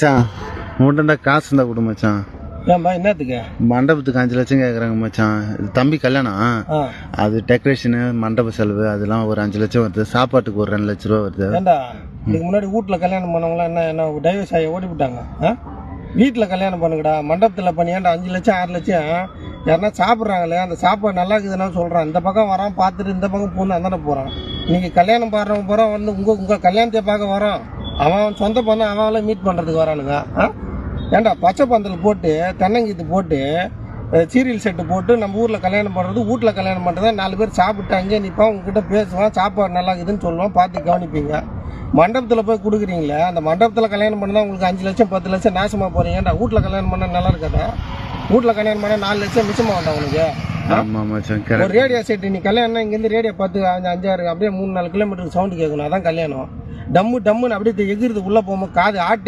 மச்சான் உன்கிட்ட காசு இருந்தா கொடு மச்சான். ஏன்பா என்னத்துக்கு? மண்டபத்துக்கு 5 லட்சம் கேக்குறாங்க மச்சான். இது தம்பி கல்யாணம். அது டெக்கரேஷனு மண்டப செலவு அதெல்லாம் ஒரு 5 லட்சம் வருது. சாப்பாட்டுக்கு ஒரு 2 லட்ச ரூபா வருது. ஏண்டா இதுக்கு முன்னாடி வீட்டில் கல்யாணம் பண்ணவங்களாம் என்ன டைவர்ஸ் ஆகி ஓடி விட்டாங்க? வீட்டில் கல்யாணம் பண்ணுங்கடா, மண்டபத்தில் பண்ணியாண்டா 5 லட்சம் 6 லட்சம் யாருன்னா சாப்பிட்றாங்களே, அந்த சாப்பாடு நல்லா இருக்குதுன்னா சொல்கிறான். இந்த பக்கம் வரான் பார்த்துட்டு இந்த பக்கம் பூந்து அந்தாண்ட போகிறான். நீங்கள் கல்யாணம் பாடுறவங்க பூரா வந்து உங்கள் கல்யாணத்தை பார்க்க வரோம். அவன் சொந்த பண்ண அவங்கள மீட் பண்ணுறதுக்கு வரானுங்க. ஏண்டா பச்சை பந்தல் போட்டு தென்னங்கீத்து போட்டு சீரியல் செட்டு போட்டு நம்ம ஊரில் கல்யாணம் பண்ணுறது, வீட்டில் கல்யாணம் பண்ணுறதா 4 பேர் சாப்பிட்டு அங்கேயே நிற்பான், உங்ககிட்ட பேசுவான், சாப்பாடு நல்லா இருக்குதுன்னு சொல்லுவான், பார்த்து கவனிப்பீங்க. மண்டபத்தில் போய் கொடுக்குறீங்களே, அந்த மண்டபத்தில் கல்யாணம் பண்ணால் உங்களுக்கு 5 லட்சம் 10 லட்சம் நாசமாக போகிறீங்கடா. வீட்டில் கல்யாணம் பண்ணால் நல்லா இருக்காதா? வீட்டில் கல்யாணம் பண்ணால் 4 லட்சம் மிச்சமாக வேண்டாம் உனக்கு. ஒரு ரேடியோ செட்டு நீ கல்யாணம் இங்கேருந்து ரேடியோ 10 5 6 அப்படியே 3-4 கிலோமீட்டருக்கு சவுண்டு கேட்கணும், அதான் கல்யாணம். டம்முன்னு அப்படியே எகிருது உள்ளே போகும்போது காது ஆட்டு